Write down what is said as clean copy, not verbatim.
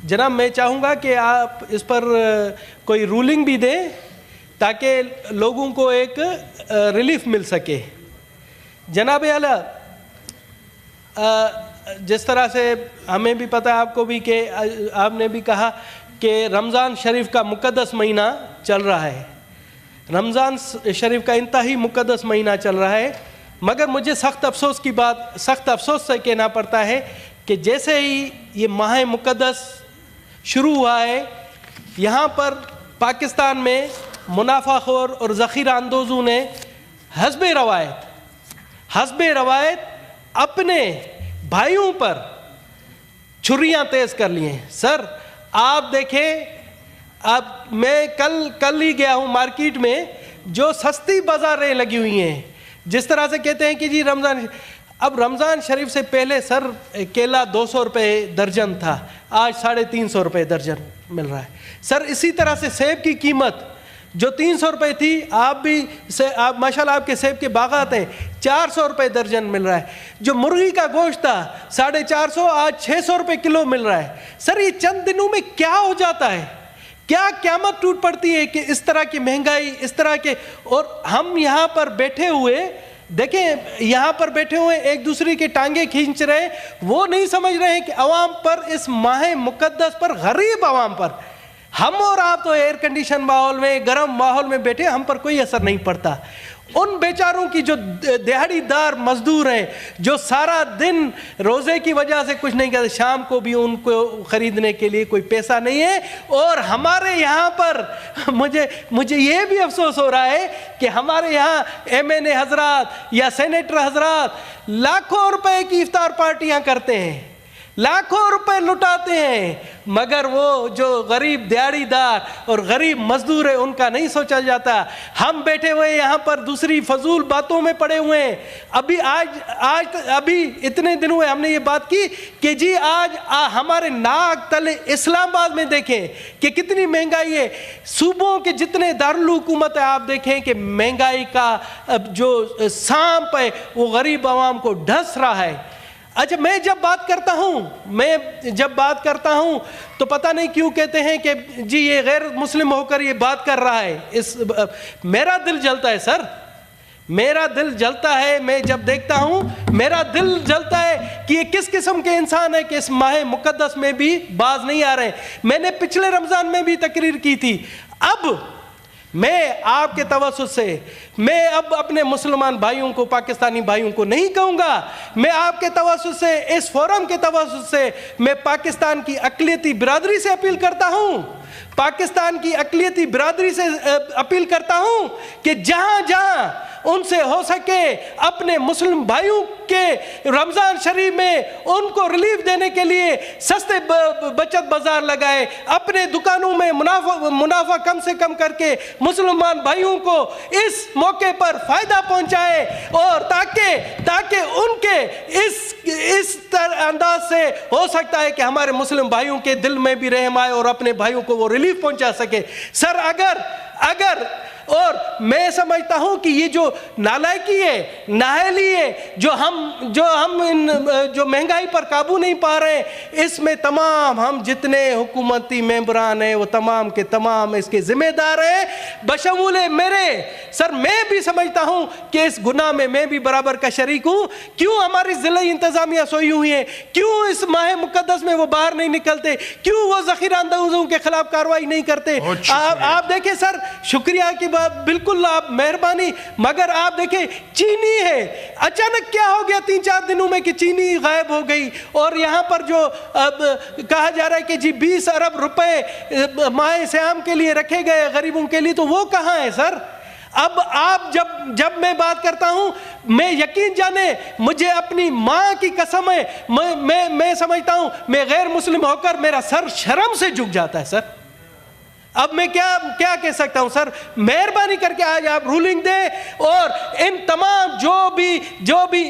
جناب میں چاہوں گا کہ آپ اس پر کوئی رولنگ بھی دیں تاکہ لوگوں کو ایک ریلیف مل سکے. جناب اعلیٰ، جس طرح سے ہمیں بھی پتہ ہے، آپ کو بھی، کہ آپ نے بھی کہا کہ رمضان شریف کا مقدس مہینہ چل رہا ہے. رمضان شریف کا انتہائی مقدس مہینہ چل رہا ہے، مگر مجھے سخت افسوس سے کہنا پڑتا ہے کہ جیسے ہی یہ ماہ مقدس شروع ہوا ہے، یہاں پر پاکستان میں منافع خور اور ذخیرہ اندوزوں نے حسب روایت اپنے بھائیوں پر چھریاں تیز کر لی ہیں. سر آپ دیکھیں، اب میں کل ہی گیا ہوں مارکیٹ میں، جو سستی بازاریں لگی ہوئی ہیں، جس طرح سے کہتے ہیں کہ جی رمضان شریف سے پہلے سر کیلا 200 روپے درجن تھا، آج 350 روپے درجن مل رہا ہے. سر اسی طرح سے سیب کی قیمت جو 300 روپے تھی، آپ ماشاءاللہ آپ کے سیب کے باغات ہیں، 400 روپے درجن مل رہا ہے. جو مرغی کا گوشت تھا 450، آج 600 روپے کلو مل رہا ہے. سر یہ چند دنوں میں کیا ہو جاتا ہے؟ کیا قیامت ٹوٹ پڑتی ہے کہ اس طرح کی مہنگائی، اس طرح کے، اور ہم یہاں پر بیٹھے ہوئے دیکھیں، یہاں پر بیٹھے ہوئے ایک دوسرے کے ٹانگیں کھینچ رہے ہیں. وہ نہیں سمجھ رہے ہیں کہ عوام پر، اس ماہ مقدس پر، غریب عوام پر، ہم اور آپ تو ایئر کنڈیشن ماحول میں، گرم ماحول میں بیٹھے، ہم پر کوئی اثر نہیں پڑتا. ان بیچاروں کی جو دیہڑی دار مزدور ہیں، جو سارا دن روزے کی وجہ سے کچھ نہیں کرتے، شام کو بھی ان کو خریدنے کے لیے کوئی پیسہ نہیں ہے. اور ہمارے یہاں پر مجھے یہ بھی افسوس ہو رہا ہے کہ ہمارے یہاں MNA حضرات یا سینیٹر حضرات لاکھوں روپے کی افطار پارٹیاں کرتے ہیں، لاکھوں روپے لٹاتے ہیں، مگر وہ جو غریب دیہڑی دار اور غریب مزدور ہے ان کا نہیں سوچا جاتا. ہم بیٹھے ہوئے یہاں پر دوسری فضول باتوں میں پڑے ہوئے ہیں. ابھی اتنے دنوں میں ہم نے یہ بات کی کہ جی آج ہمارے ناک تلے اسلام آباد میں دیکھیں کہ کتنی مہنگائی ہے. صوبوں کے جتنے دارالحکومت ہے، آپ دیکھیں کہ مہنگائی کا جو سانپ ہے وہ غریب عوام کو ڈھس رہا ہے. اچھا، میں جب بات کرتا ہوں تو پتہ نہیں کیوں کہتے ہیں کہ جی یہ غیر مسلم ہو کر یہ بات کر رہا ہے. میرا دل جلتا ہے سر، میرا دل جلتا ہے. میں جب دیکھتا ہوں میرا دل جلتا ہے کہ یہ کس قسم کے انسان ہے کہ اس ماہ مقدس میں بھی باز نہیں آ رہے. میں نے پچھلے رمضان میں بھی تقریر کی تھی. اب میں آپ کے توسط سے، میں اب اپنے مسلمان بھائیوں کو، پاکستانی بھائیوں کو نہیں کہوں گا، میں آپ کے توسط سے، اس فورم کے توسط سے، میں پاکستان کی اقلیتی برادری سے اپیل کرتا ہوں، پاکستان کی اقلیتی برادری سے اپیل کرتا ہوں کہ جہاں جہاں ان سے ہو سکے اپنے مسلم بھائیوں کے رمضان شریف میں ان کو ریلیف دینے کے لیے سستے بچت بازار لگائے، اپنے دکانوں میں منافع کم سے کم کر کے مسلمان بھائیوں کو اس موقع پر فائدہ پہنچائے، اور تاکہ ان کے اس انداز سے ہو سکتا ہے کہ ہمارے مسلم بھائیوں کے دل میں بھی رحم آئے اور اپنے بھائیوں کو وہ ریلیف پہنچا سکے. سر اگر اور میں سمجھتا ہوں کہ یہ جو نالائکی ہے، نااہلی ہے، جو مہنگائی پر قابو نہیں پا رہے ہیں، اس میں تمام ہم جتنے حکومتی ممبران ہیں وہ تمام کے تمام اس کے ذمہ دار ہیں، بشمول میرے. سر میں بھی سمجھتا ہوں کہ اس گناہ میں میں بھی برابر کا شریک ہوں. کیوں ہماری ضلعی انتظامیہ سوئی ہوئی ہیں؟ کیوں اس ماہ مقدس میں وہ باہر نہیں نکلتے؟ کیوں وہ ذخیرہ اندوزوں کے خلاف کارروائی نہیں کرتے؟ آپ دیکھیں سر، شکریہ کی بالکل آپ مہربانی، مگر آپ دیکھیں چینی ہے، اچانک کیا ہو گیا 3-4 دنوں میں کہ چینی غائب ہو گئی، اور یہاں پر جو کہا جا رہا ہے کہ جی 20 ارب روپے ماہ سیام کے لیے رکھے گئے غریبوں کے لیے، تو وہ کہاں ہے سر؟ اب آپ جب میں بات کرتا ہوں، میں یقین جانے مجھے اپنی ماں کی قسم ہے، میں سمجھتا ہوں میں غیر مسلم ہو کر میرا سر شرم سے جھک جاتا ہے سر. اب میں کیا کہہ سکتا ہوں سر؟ مہربانی کر کے آج آپ رولنگ دیں، اور ان تمام جو بھی